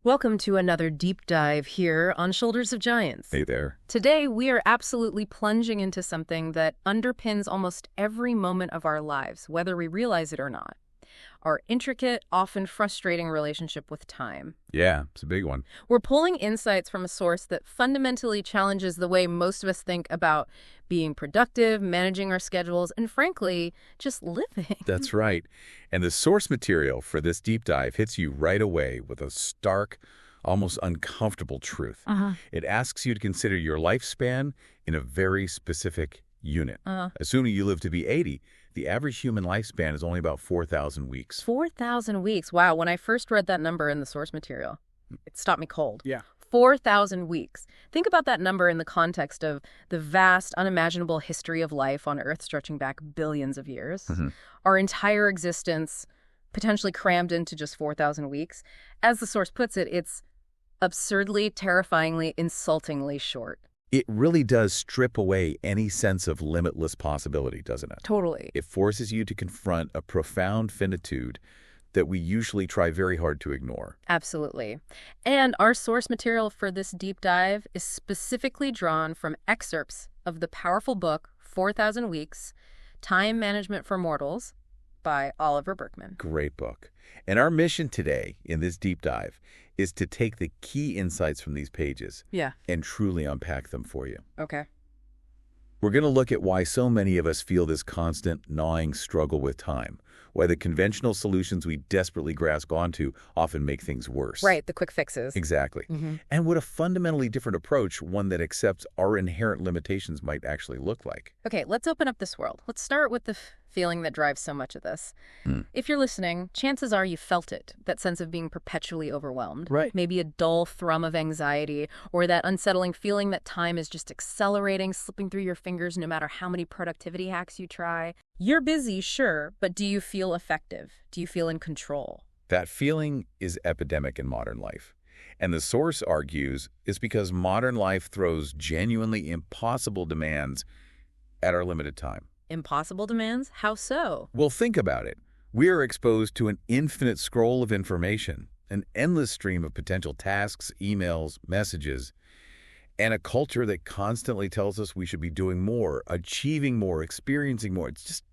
Welcome to another deep dive here on Shoulders of Giants. Hey there. Today, we are absolutely plunging into something that underpins almost every moment of our lives, whether we realize it or not. Our intricate, often frustrating relationship with time. Yeah, it's a big one. We're pulling insights from a source that fundamentally challenges the way most of us think about being productive, managing our schedules, and frankly, just living. That's right. And the source material for this deep dive hits you right away with a stark, almost uncomfortable truth. It asks you to consider your lifespan in a very specific unit. Assuming you live to be 80, the average human lifespan is only about 4,000 weeks. 4,000 weeks. Wow, when I first read that number in the source material, it stopped me cold. Yeah. 4,000 weeks. Think about that number in the context of the vast, unimaginable history of life on Earth stretching back billions of years. Our entire existence potentially crammed into just 4,000 weeks. As the source puts it, it's absurdly, terrifyingly, insultingly short. It really does strip away any sense of limitless possibility, doesn't it? Totally. It forces you to confront a profound finitude that we usually try very hard to ignore. Absolutely. And our source material for this deep dive is specifically drawn from excerpts of the powerful book, 4,000 Weeks, Time Management for Mortals by Oliver Burkeman. Great book. And our mission today in this deep dive is to take the key insights from these pages and truly unpack them for you. Okay. We're going to look at why so many of us feel this constant gnawing struggle with time, why the conventional solutions we desperately grasp onto often make things worse. Right, the quick fixes. Exactly. And what a fundamentally different approach, one that accepts our inherent limitations, might actually look like. Okay, let's open up this world. Let's start with the feeling that drives so much of this. If you're listening, chances are you felt it, that sense of being perpetually overwhelmed. Right. Maybe a dull thrum of anxiety, or that unsettling feeling that time is just accelerating, slipping through your fingers no matter how many productivity hacks you try. You're busy, sure, but do you feel effective? Do you feel in control? That feeling is epidemic in modern life. And the source argues it's because modern life throws genuinely impossible demands at our limited time. Impossible demands? How so? Well, think about it. We are exposed to an infinite scroll of information, an endless stream of potential tasks, emails, messages, and a culture that constantly tells us we should be doing more, achieving more, experiencing more. It's just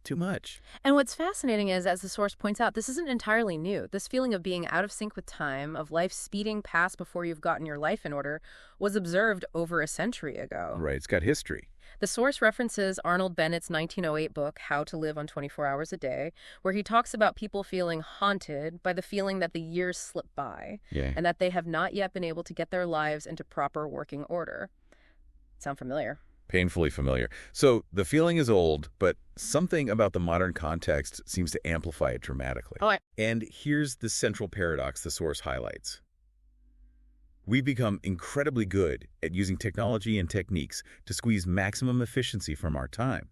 too much. And what's fascinating is, as the source points out, this isn't entirely new. This feeling of being out of sync with time, of life speeding past before you've gotten your life in order, was observed over a century ago. Right, it's got history. The source references Arnold Bennett's 1908 book, How to Live on 24 Hours a Day, where he talks about people feeling haunted by the feeling that the years slip by and that they have not yet been able to get their lives into proper working order. Sound familiar? Painfully familiar. So the feeling is old, but something about the modern context seems to amplify it dramatically. And here's the central paradox the source highlights. We've become incredibly good at using technology and techniques to squeeze maximum efficiency from our time.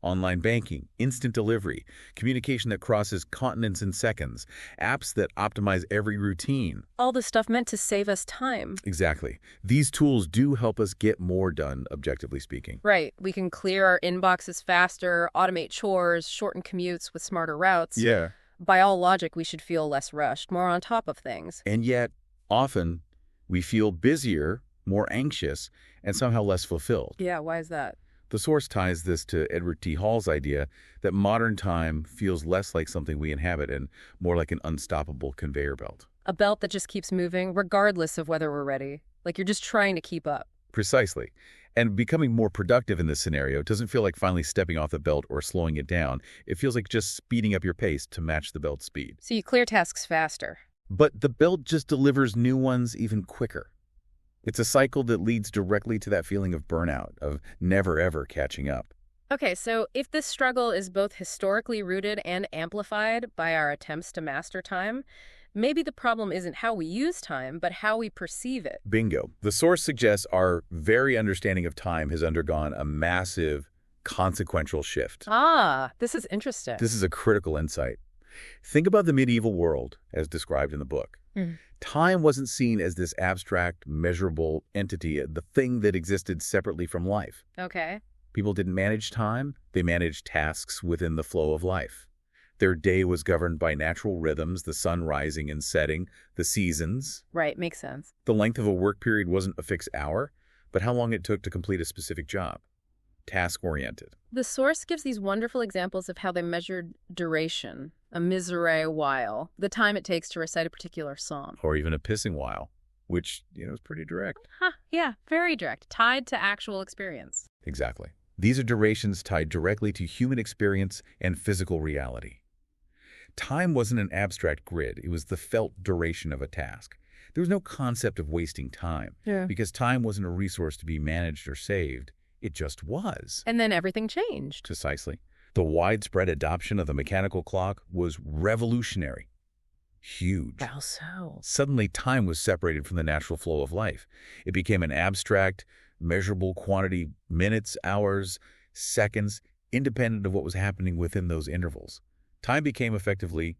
Online banking, instant delivery, communication that crosses continents in seconds, apps that optimize every routine. All the stuff meant to save us time. Exactly. These tools do help us get more done, objectively speaking. Right. We can clear our inboxes faster, automate chores, shorten commutes with smarter routes. Yeah. By all logic, we should feel less rushed, more on top of things. And yet, often, we feel busier, more anxious, and somehow less fulfilled. Yeah, why is that? The source ties this to Edward T. Hall's idea that modern time feels less like something we inhabit and more like an unstoppable conveyor belt. A belt that just keeps moving, regardless of whether we're ready. Like you're just trying to keep up. Precisely. And becoming more productive in this scenario doesn't feel like finally stepping off the belt or slowing it down. It feels like just speeding up your pace to match the belt's speed. So you clear tasks faster. But the belt just delivers new ones even quicker. It's a cycle that leads directly to that feeling of burnout, of never ever catching up. Okay, so if this struggle is both historically rooted and amplified by our attempts to master time, maybe the problem isn't how we use time, but how we perceive it. Bingo. The source suggests our very understanding of time has undergone a massive, consequential shift. This is interesting. This is a critical insight. Think about the medieval world, as described in the book. Time wasn't seen as this abstract, measurable entity, the thing that existed separately from life. Okay. People didn't manage time. They managed tasks within the flow of life. Their day was governed by natural rhythms, the sun rising and setting, the seasons. Right, makes sense. The length of a work period wasn't a fixed hour, but how long it took to complete a specific job. Task-oriented. The source gives these wonderful examples of how they measured duration, a miserere while, the time it takes to recite a particular psalm. Or even a pissing while, which, is pretty direct. Yeah, very direct, tied to actual experience. Exactly. These are durations tied directly to human experience and physical reality. Time wasn't an abstract grid. It was the felt duration of a task. There was no concept of wasting time, because time wasn't a resource to be managed or saved. It just was. And then everything changed. Precisely. The widespread adoption of the mechanical clock was revolutionary. Huge. How so? Suddenly, time was separated from the natural flow of life. It became an abstract, measurable quantity, minutes, hours, seconds, independent of what was happening within those intervals. Time became effectively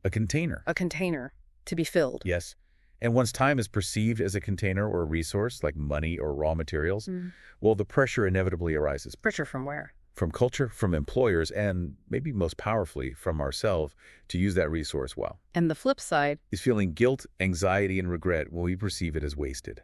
a container. A container to be filled. Yes. And once time is perceived as a container or a resource, like money or raw materials, well, the pressure inevitably arises. Pressure from where? From culture, from employers, and maybe most powerfully from ourselves to use that resource well. And the flip side is feeling guilt, anxiety, and regret when we perceive it as wasted.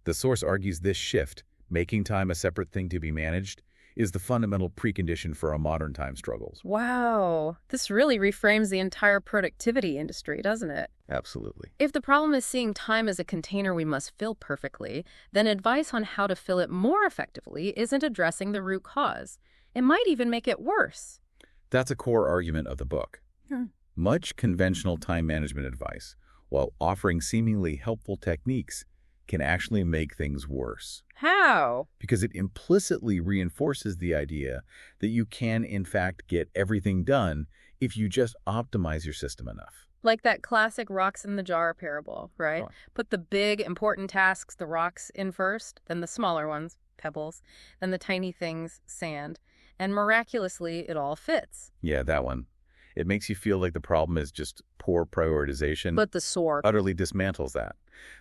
The source argues this shift, making time a separate thing to be managed, is the fundamental precondition for our modern time struggles. Wow. This really reframes the entire productivity industry, doesn't it? Absolutely. If the problem is seeing time as a container we must fill perfectly, then advice on how to fill it more effectively isn't addressing the root cause. It might even make it worse. That's a core argument of the book. Much conventional time management advice, while offering seemingly helpful techniques, can actually make things worse. How? Because it implicitly reinforces the idea that you can, in fact, get everything done if you just optimize your system enough. Like that classic rocks in the jar parable, right? Oh. Put the big, important tasks, the rocks, in first, then the smaller ones, pebbles, then the tiny things, sand, and miraculously, it all fits. Yeah, that one. It makes you feel like the problem is just poor prioritization. But the source utterly dismantles that.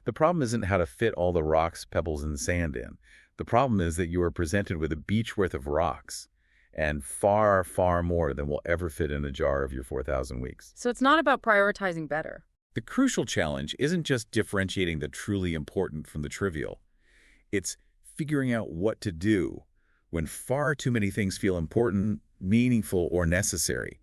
The problem isn't how to fit all the rocks, pebbles, and sand in. The problem is that you are presented with a beach worth of rocks and far, far more than will ever fit in a jar of your 4,000 weeks. So it's not about prioritizing better. The crucial challenge isn't just differentiating the truly important from the trivial. It's figuring out what to do when far too many things feel important, meaningful, or necessary.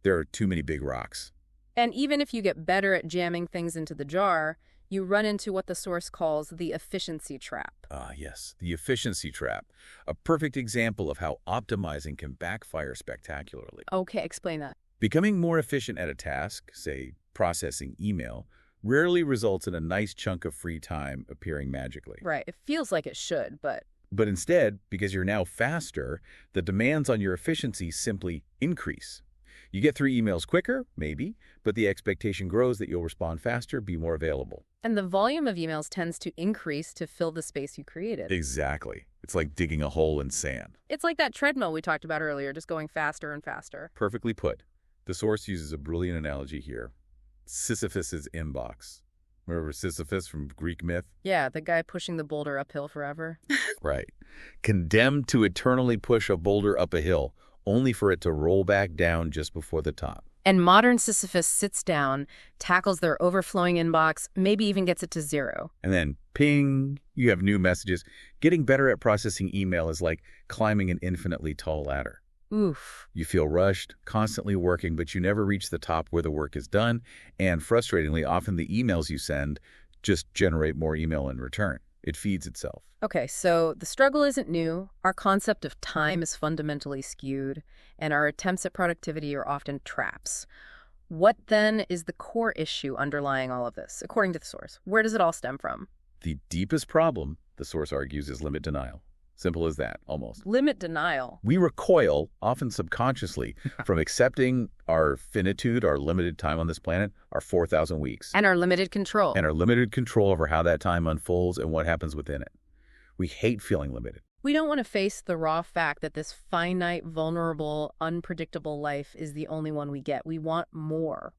There are too many big rocks. And even if you get better at jamming things into the jar, you run into what the source calls the efficiency trap. Ah, yes, the efficiency trap. A perfect example of how optimizing can backfire spectacularly. Okay, explain that. Becoming more efficient at a task, say processing email, rarely results in a nice chunk of free time appearing magically. Right, it feels like it should, but instead, because you're now faster, the demands on your efficiency simply increase. You get through emails quicker, maybe, but the expectation grows that you'll respond faster, be more available. And the volume of emails tends to increase to fill the space you created. Exactly. It's like digging a hole in sand. It's like that treadmill we talked about earlier, just going faster and faster. Perfectly put. The source uses a brilliant analogy here. Sisyphus's inbox. Remember Sisyphus from Greek myth? Yeah, the guy pushing the boulder uphill forever. Right. Condemned to eternally push a boulder up a hill, only for it to roll back down just before the top. And modern Sisyphus sits down, tackles their overflowing inbox, maybe even gets it to 0. And then, ping, you have new messages. Getting better at processing email is like climbing an infinitely tall ladder. Oof. You feel rushed, constantly working, but you never reach the top where the work is done. And frustratingly, often the emails you send just generate more email in return. It feeds itself. Okay, so the struggle isn't new. Our concept of time is fundamentally skewed, and our attempts at productivity are often traps. What then is the core issue underlying all of this, according to the source? Where does it all stem from? The deepest problem, the source argues, is limit denial. Simple as that, almost. Limit denial. We recoil, often subconsciously, from accepting our finitude, our limited time on this planet, our 4,000 weeks. And our limited control. And our limited control over how that time unfolds and what happens within it. We hate feeling limited. We don't want to face the raw fact that this finite, vulnerable, unpredictable life is the only one we get. We want more,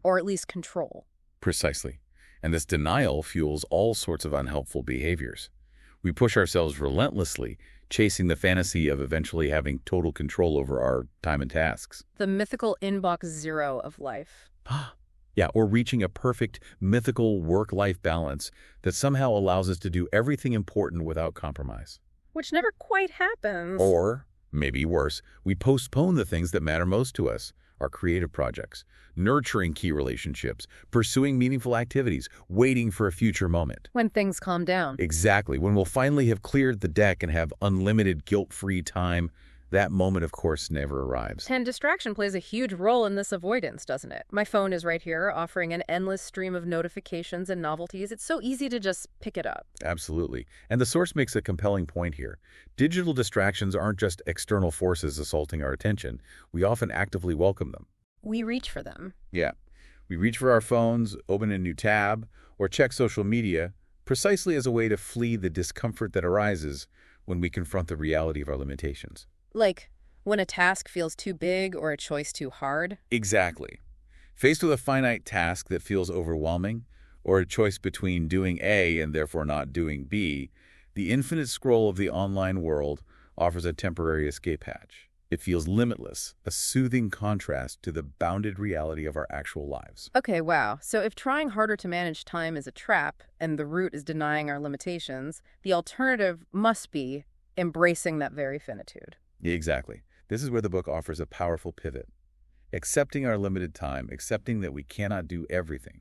or at least control. Precisely. And this denial fuels all sorts of unhelpful behaviors. We push ourselves relentlessly chasing the fantasy of eventually having total control over our time and tasks. The mythical inbox zero of life. Yeah, or reaching a perfect, mythical work-life balance that somehow allows us to do everything important without compromise. Which never quite happens. Or, maybe worse, we postpone the things that matter most to us, our creative projects, nurturing key relationships, pursuing meaningful activities, waiting for a future moment. When things calm down. Exactly. When we'll finally have cleared the deck and have unlimited guilt-free time, that moment, of course, never arrives. And distraction plays a huge role in this avoidance, doesn't it? My phone is right here, offering an endless stream of notifications and novelties. It's so easy to just pick it up. Absolutely. And the source makes a compelling point here. Digital distractions aren't just external forces assaulting our attention. We often actively welcome them. We reach for them. Yeah. We reach for our phones, open a new tab, or check social media precisely as a way to flee the discomfort that arises when we confront the reality of our limitations. Like when a task feels too big or a choice too hard? Exactly. Faced with a finite task that feels overwhelming, or a choice between doing A and therefore not doing B, the infinite scroll of the online world offers a temporary escape hatch. It feels limitless, a soothing contrast to the bounded reality of our actual lives. Okay, wow. So if trying harder to manage time is a trap and the root is denying our limitations, the alternative must be embracing that very finitude. Exactly. This is where the book offers a powerful pivot. Accepting our limited time, accepting that we cannot do everything.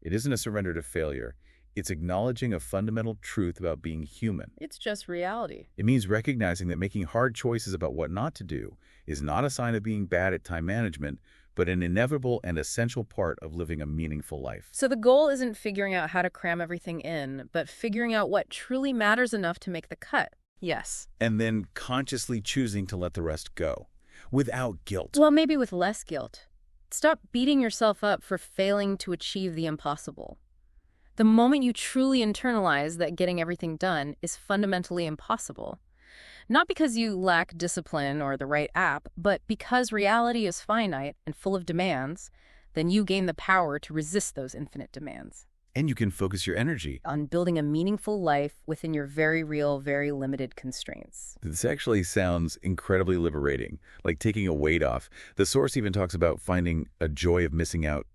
It isn't a surrender to failure. It's acknowledging a fundamental truth about being human. It's just reality. It means recognizing that making hard choices about what not to do is not a sign of being bad at time management, but an inevitable and essential part of living a meaningful life. So the goal isn't figuring out how to cram everything in, but figuring out what truly matters enough to make the cut. Yes. And then consciously choosing to let the rest go, without guilt. Well, maybe with less guilt. Stop beating yourself up for failing to achieve the impossible. The moment you truly internalize that getting everything done is fundamentally impossible, not because you lack discipline or the right app, but because reality is finite and full of demands, then you gain the power to resist those infinite demands. And you can focus your energy on building a meaningful life within your very real, very limited constraints. This actually sounds incredibly liberating, like taking a weight off. The source even talks about finding a joy of missing out,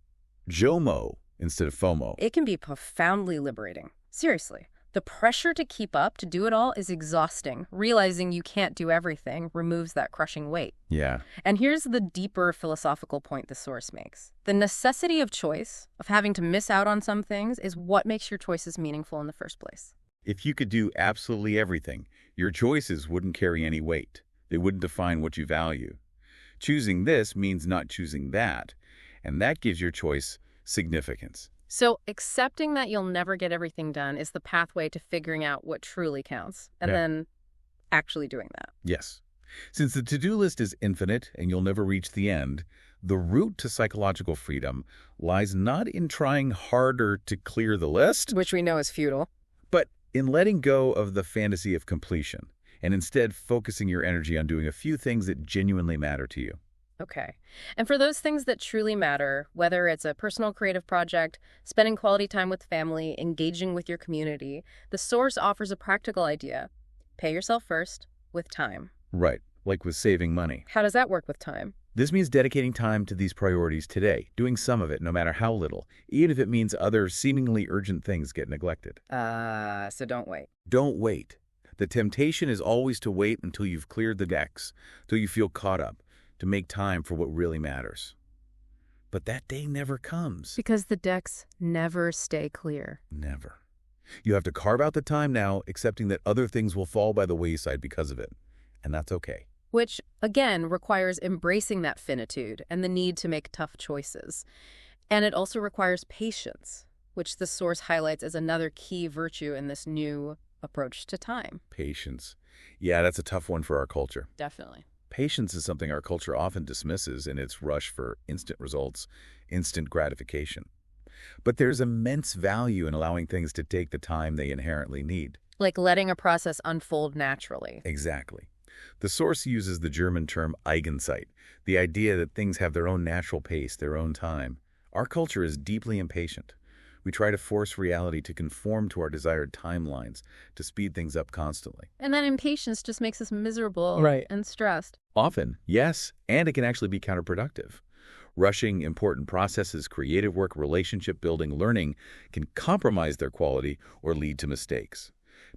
JOMO instead of FOMO. It can be profoundly liberating. Seriously. The pressure to keep up, to do it all, is exhausting. Realizing you can't do everything removes that crushing weight. Yeah. And here's the deeper philosophical point the source makes. The necessity of choice, of having to miss out on some things, is what makes your choices meaningful in the first place. If you could do absolutely everything, your choices wouldn't carry any weight. They wouldn't define what you value. Choosing this means not choosing that, and that gives your choice significance. So accepting that you'll never get everything done is the pathway to figuring out what truly counts, and then actually doing that. Yes. Since the to-do list is infinite and you'll never reach the end, the route to psychological freedom lies not in trying harder to clear the list, which we know is futile, but in letting go of the fantasy of completion and instead focusing your energy on doing a few things that genuinely matter to you. Okay. And for those things that truly matter, whether it's a personal creative project, spending quality time with family, engaging with your community, the source offers a practical idea. Pay yourself first with time. Right, like with saving money. How does that work with time? This means dedicating time to these priorities today, doing some of it, no matter how little, even if it means other seemingly urgent things get neglected. So don't wait. Don't wait. The temptation is always to wait until you've cleared the decks, till you feel caught up, to make time for what really matters. But that day never comes. Because the decks never stay clear. Never. You have to carve out the time now, accepting that other things will fall by the wayside because of it. And that's okay. Which, again, requires embracing that finitude and the need to make tough choices. And it also requires patience, which the source highlights as another key virtue in this new approach to time. Patience. Yeah, that's a tough one for our culture. Definitely. Patience is something our culture often dismisses in its rush for instant results, instant gratification. But there's immense value in allowing things to take the time they inherently need. Like letting a process unfold naturally. Exactly. The source uses the German term Eigenzeit, the idea that things have their own natural pace, their own time. Our culture is deeply impatient. We try to force reality to conform to our desired timelines, to speed things up constantly. And that impatience just makes us miserable and stressed. Often, yes, and it can actually be counterproductive. Rushing important processes, creative work, relationship building, learning can compromise their quality or lead to mistakes.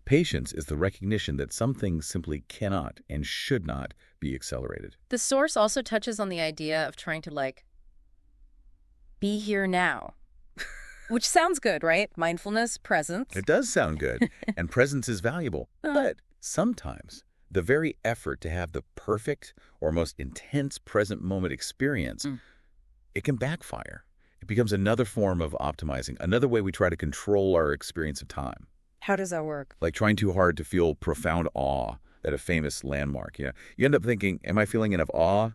Patience is the recognition that some things simply cannot and should not be accelerated. The source also touches on the idea of trying to, be here now. Which sounds good, right? Mindfulness, presence. It does sound good, and presence is valuable. But sometimes the very effort to have the perfect or most intense present moment experience, it can backfire. It becomes another form of optimizing, another way we try to control our experience of time. How does that work? Like trying too hard to feel profound awe at a famous landmark. You end up thinking, am I feeling enough awe?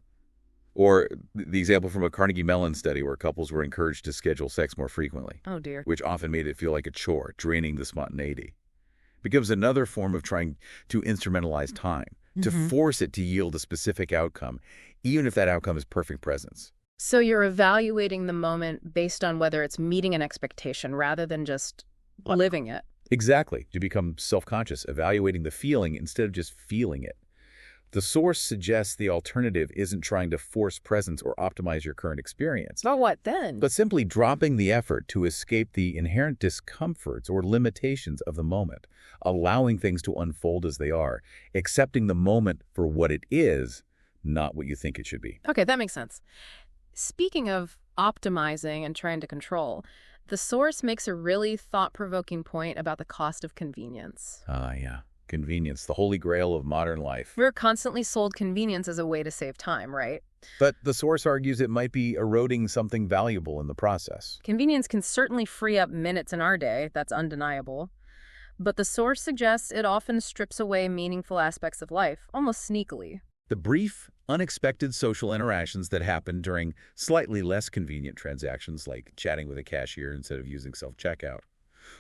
Or the example from a Carnegie Mellon study where couples were encouraged to schedule sex more frequently. Oh, dear. Which often made it feel like a chore, draining the spontaneity. It becomes another form of trying to instrumentalize time, to force it to yield a specific outcome, even if that outcome is perfect presence. So you're evaluating the moment based on whether it's meeting an expectation rather than just living it. Exactly. You become self-conscious, evaluating the feeling instead of just feeling it. The source suggests the alternative isn't trying to force presence or optimize your current experience. But what then? But simply dropping the effort to escape the inherent discomforts or limitations of the moment, allowing things to unfold as they are, accepting the moment for what it is, not what you think it should be. Okay, that makes sense. Speaking of optimizing and trying to control, the source makes a really thought-provoking point about the cost of convenience. Yeah. Convenience, the holy grail of modern life. We're constantly sold convenience as a way to save time, right? But the source argues it might be eroding something valuable in the process. Convenience can certainly free up minutes in our day, that's undeniable. But the source suggests it often strips away meaningful aspects of life, almost sneakily. The brief, unexpected social interactions that happen during slightly less convenient transactions like chatting with a cashier instead of using self-checkout.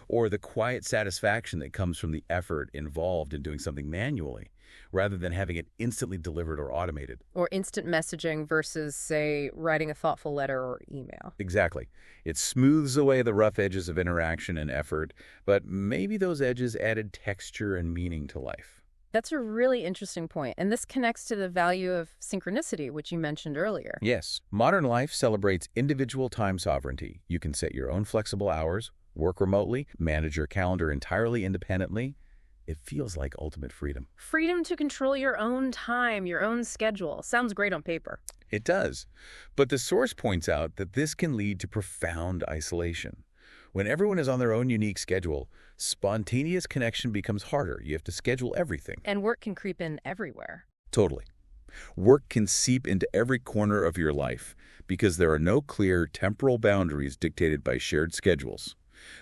Or the quiet satisfaction that comes from the effort involved in doing something manually, rather than having it instantly delivered or automated. Or instant messaging versus, say, writing a thoughtful letter or email. Exactly. It smooths away the rough edges of interaction and effort, but maybe those edges added texture and meaning to life. That's a really interesting point, and this connects to the value of synchronicity, which you mentioned earlier. Yes. Modern life celebrates individual time sovereignty. You can set your own flexible hours, work remotely, manage your calendar entirely independently. It feels like ultimate freedom. Freedom to control your own time, your own schedule. Sounds great on paper. It does. But the source points out that this can lead to profound isolation. When everyone is on their own unique schedule, spontaneous connection becomes harder. You have to schedule everything. And work can creep in everywhere. Totally. Work can seep into every corner of your life because there are no clear temporal boundaries dictated by shared schedules.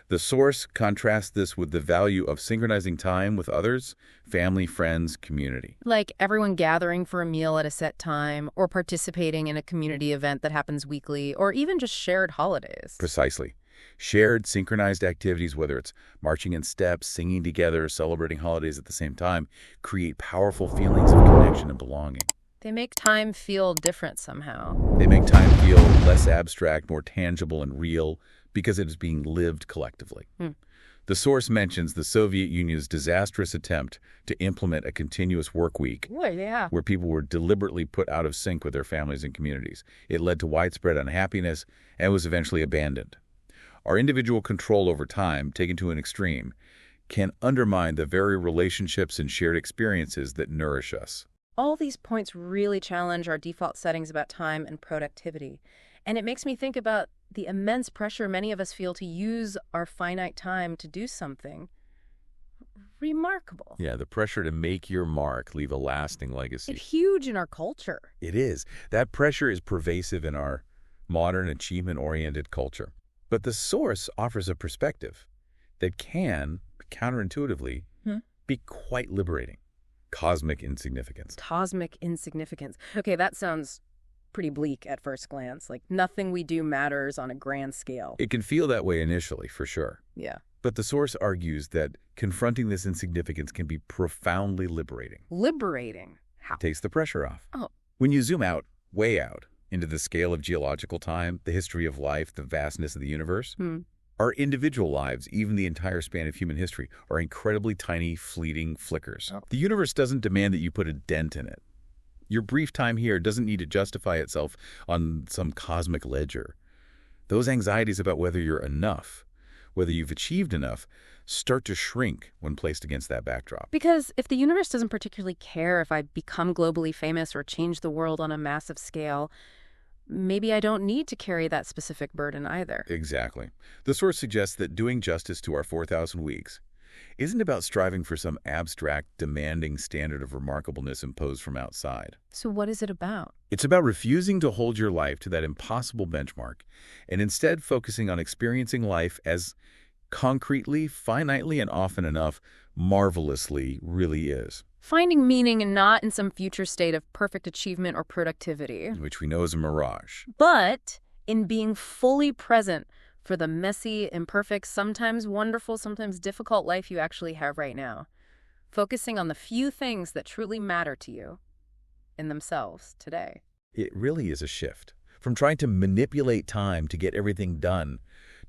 The source contrasts this with the value of synchronizing time with others, family, friends, community. Like everyone gathering for a meal at a set time, or participating in a community event that happens weekly, or even just shared holidays. Precisely. Shared, synchronized activities, whether it's marching in steps, singing together, celebrating holidays at the same time, create powerful feelings of connection and belonging. They make time feel different somehow. They make time feel less abstract, more tangible and real, because it is being lived collectively. The source mentions the Soviet Union's disastrous attempt to implement a continuous work week where people were deliberately put out of sync with their families and communities. It led to widespread unhappiness and was eventually abandoned. Our individual control over time, taken to an extreme, can undermine the very relationships and shared experiences that nourish us. All these points really challenge our default settings about time and productivity. And it makes me think about the immense pressure many of us feel to use our finite time to do something remarkable. Yeah, the pressure to make your mark, leave a lasting legacy. It's huge in our culture. It is. That pressure is pervasive in our modern, achievement-oriented culture. But the source offers a perspective that can, counterintuitively, be quite liberating. Cosmic insignificance. Cosmic insignificance. Okay, that sounds pretty bleak at first glance. Like nothing we do matters on a grand scale. It can feel that way initially, for sure. Yeah. But the source argues that confronting this insignificance can be profoundly liberating. Liberating? How? It takes the pressure off. Oh. When you zoom out, way out, into the scale of geological time, the history of life, the vastness of the universe, Our individual lives, even the entire span of human history, are incredibly tiny, fleeting flickers. Oh. The universe doesn't demand that you put a dent in it. Your brief time here doesn't need to justify itself on some cosmic ledger. Those anxieties about whether you're enough, whether you've achieved enough, start to shrink when placed against that backdrop. Because if the universe doesn't particularly care if I become globally famous or change the world on a massive scale, maybe I don't need to carry that specific burden either. Exactly. The source suggests that doing justice to our 4,000 weeks isn't about striving for some abstract, demanding standard of remarkableness imposed from outside. So what is it about? It's about refusing to hold your life to that impossible benchmark and instead focusing on experiencing life as concretely, finitely, and often enough, marvelously really is. Finding meaning not in some future state of perfect achievement or productivity, Which we know is a mirage. but in being fully present for the messy, imperfect, sometimes wonderful, sometimes difficult life you actually have right now. Focusing on the few things that truly matter to you in themselves today. It really is a shift from trying to manipulate time to get everything done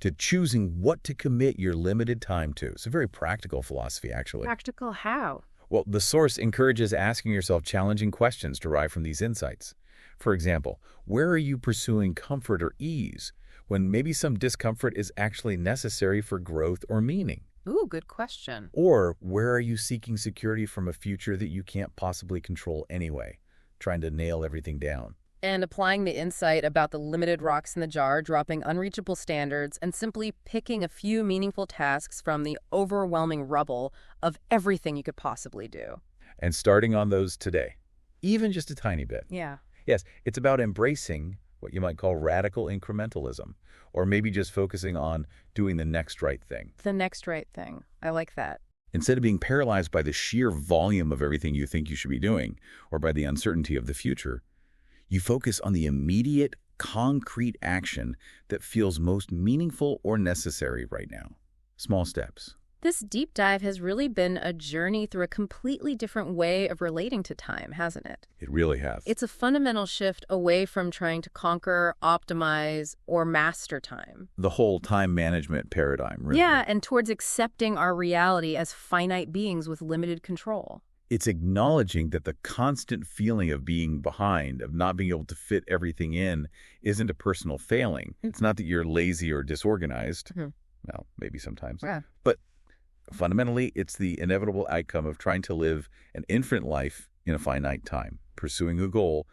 to choosing what to commit your limited time to. It's a very practical philosophy, actually. Practical how? Well, the source encourages asking yourself challenging questions derived from these insights. For example, where are you pursuing comfort or ease when maybe some discomfort is actually necessary for growth or meaning? Ooh, good question. Or where are you seeking security from a future that you can't possibly control anyway, trying to nail everything down? And applying the insight about the limited rocks in the jar, dropping unreachable standards, and simply picking a few meaningful tasks from the overwhelming rubble of everything you could possibly do. And starting on those today, even just a tiny bit. Yeah. Yes, it's about embracing what you might call radical incrementalism, or maybe just focusing on doing the next right thing. The next right thing. I like that. Instead of being paralyzed by the sheer volume of everything you think you should be doing, or by the uncertainty of the future, you focus on the immediate, concrete action that feels most meaningful or necessary right now. Small steps. This deep dive has really been a journey through a completely different way of relating to time, hasn't it? It really has. It's a fundamental shift away from trying to conquer, optimize, or master time. The whole time management paradigm, really. Yeah, and towards accepting our reality as finite beings with limited control. It's acknowledging that the constant feeling of being behind, of not being able to fit everything in, isn't a personal failing. It's not that you're lazy or disorganized. Well, maybe sometimes. Yeah. But fundamentally, it's the inevitable outcome of trying to live an infinite life in a finite time, pursuing a goal,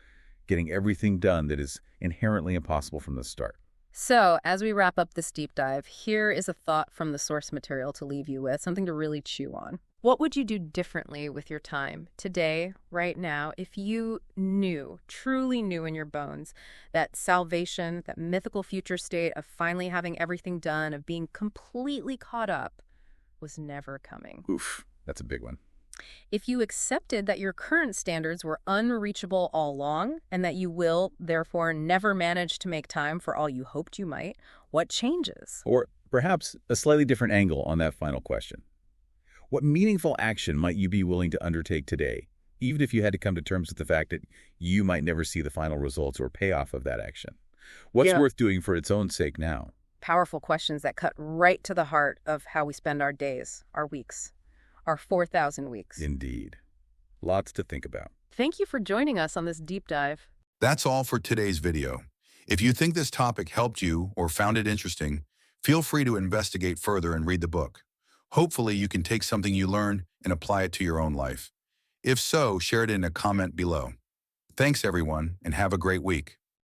getting everything done that is inherently impossible from the start. So, as we wrap up this deep dive, here is a thought from the source material to leave you with, something to really chew on. What would you do differently with your time today, right now, if you knew, truly knew in your bones, that salvation, that mythical future state of finally having everything done, of being completely caught up, was never coming? Oof, that's a big one. If you accepted that your current standards were unreachable all along and that you will, therefore, never manage to make time for all you hoped you might, what changes? Or perhaps a slightly different angle on that final question. What meaningful action might you be willing to undertake today, even if you had to come to terms with the fact that you might never see the final results or payoff of that action? What's worth doing for its own sake now? Powerful questions that cut right to the heart of how we spend our days, our weeks, our 4,000 weeks. Indeed. Lots to think about. Thank you for joining us on this deep dive. That's all for today's video. If you think this topic helped you or found it interesting, feel free to investigate further and read the book. Hopefully, you can take something you learned and apply it to your own life. If so, share it in a comment below. Thanks, everyone, and have a great week.